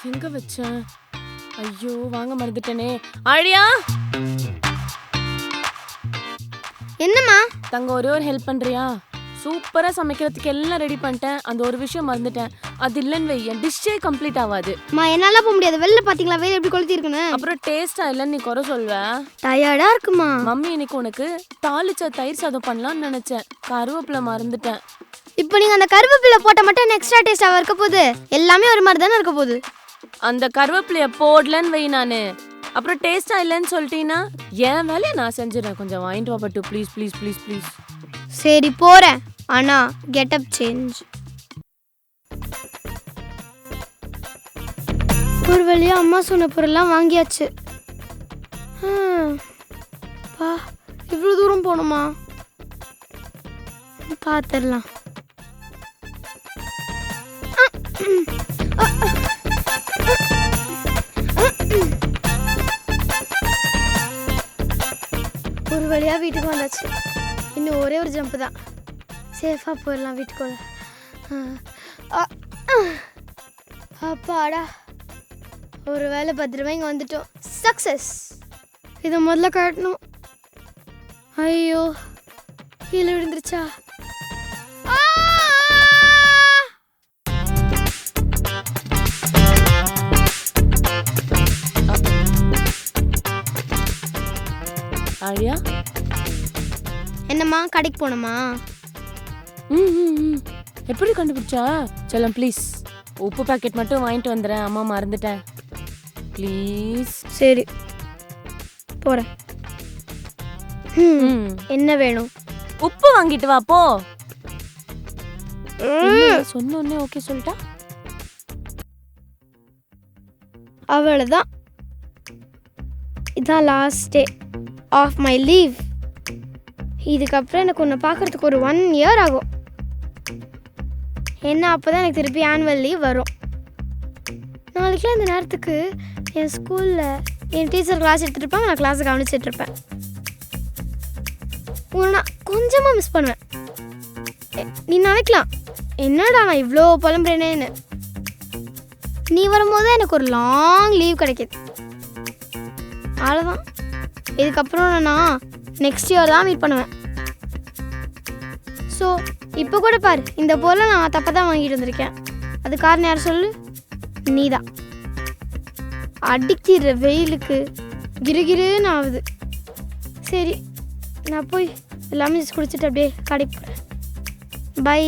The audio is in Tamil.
எங்க வச்சேன்? ஐயோ வாங்க மறந்துட்டேனே. ஆழியா என்னம்மா? தங்க ஒரே ஒரு ஹெல்ப் பண்றியா? சூப்பரா சமைக்கிறதுக்கு எல்லாம் ரெடி பண்ணிட்டேன். அந்த ஒரு விஷயம் மறந்துட்டேன். அது இல்லன்னு வை, என் டிஷ்ஷே கம்ப்ளீட் ஆகாது. அம்மா என்னால போக முடியாது. வெளில பாத்தீங்களா வெயில் எப்படி கொளுத்தி இருக்குன்னு? அப்புறம் டேஸ்டா இல்லன்னு நீ குறை சொல்வ. டயர்டா இருக்குமா? மம்மி இன்னைக்கு உனக்கு தாளிச்ச தயிர் சாதம் பண்ணலாம்னு நினைச்சேன். கருவேப்பிலை மறந்துட்டேன். இப்போ நீங்க அந்த கருவேப்பிலை போட்ட மட்டும் எக்ஸ்ட்ரா டேஸ்டாவா இருக்க போகுது. எல்லாமே ஒரு மாதிரி தானே இருக்க போகுது. அந்த கருவேப்பிலைய போடலன்னு வை நானு. அப்புறம் டேஸ்டா இல்லன்னு சொல்லிட்டீங்கன்னா என் வேலையை நான் செஞ்சிடறேன். கொஞ்சம் வாங்கிட்டு வா பட்டு ப்ளீஸ் ப்ளீஸ் ப்ளீஸ் ப்ளீஸ். சரி போறேன். ஆனா கெட்டப் சேஞ்ச். ஒரு வழியா அம்மா சொன்ன பொருள்லாம் வாங்கியாச்சு. பா இவ்வளோ தூரம் போகணுமா? பார்த்துடலாம். ஒரு வழியா வீட்டுக்கு வந்தாச்சு. இன்னும் ஒரே ஒரு ஜம்ப் தான். சேஃபாக போயிடலாம் வீட்டுக்குள்ள. அப்பாடா, ஒரு வேலை பத்திரமா இங்கே வந்துட்டோம். சக்ஸஸ். இதை முதல்ல காட்டணும். ஐயோ கீழே விழுந்துருச்சா? ஆழியா என்னம்மா கடைக்கு போகணுமா? எப்படி கண்டுபிடிச்சா? செல்லம் ப்ளீஸ் உப்பு பாக்கெட் மட்டும் வாங்கிட்டு வந்துடுறேன். அம்மா மறந்துட்டேன் ப்ளீஸ். சரி போகிறேன். என்ன வேணும்? உப்பு வாங்கிட்டு வா போ. சொன்ன உடனே ஓகே சொல்லிட்டா. அவ்வளோதான். இதான் last day of my leave. இதுக்கப்புறம் எனக்கு ஒன்று பார்க்குறதுக்கு ஒரு 1 இயர் ஆகும். என்ன அப்போ தான் எனக்கு திருப்பி ஆனுவல் லீவ் வரும். நாளைக்குலாம் இந்த நேரத்துக்கு என் ஸ்கூலில் என் டீச்சர் கிளாஸ் எடுத்துகிட்டு இருப்பாங்க. நான் கிளாஸை கவனிச்சிட்ருப்பேன். உன்னை நான் கொஞ்சமாக மிஸ் பண்ணுவேன். நீ நினைக்கலாம் என்னடா நான் இவ்வளோ புலம்புறேனேன்னு. நீ வரும்போது எனக்கு ஒரு லாங் லீவ் கிடைக்கிது. அவ்வளோதான். இதுக்கப்புறம் நான் நெக்ஸ்ட் இயர் தான் மீட் பண்ணுவேன். ஸோ இப்போ கூட பாரு, இந்த பொருளை நான் தப்பாக தான் வாங்கிட்டு வந்திருக்கேன். அது காரணம் யார் சொல்லு? நீ தான். அடிக்கிற வெயிலுக்கு கிருகிருன்னு ஆகுது. சரி நான் போய் எல்லாமே குடிச்சிட்டு அப்படியே கடைக்கு போகிறேன். பை.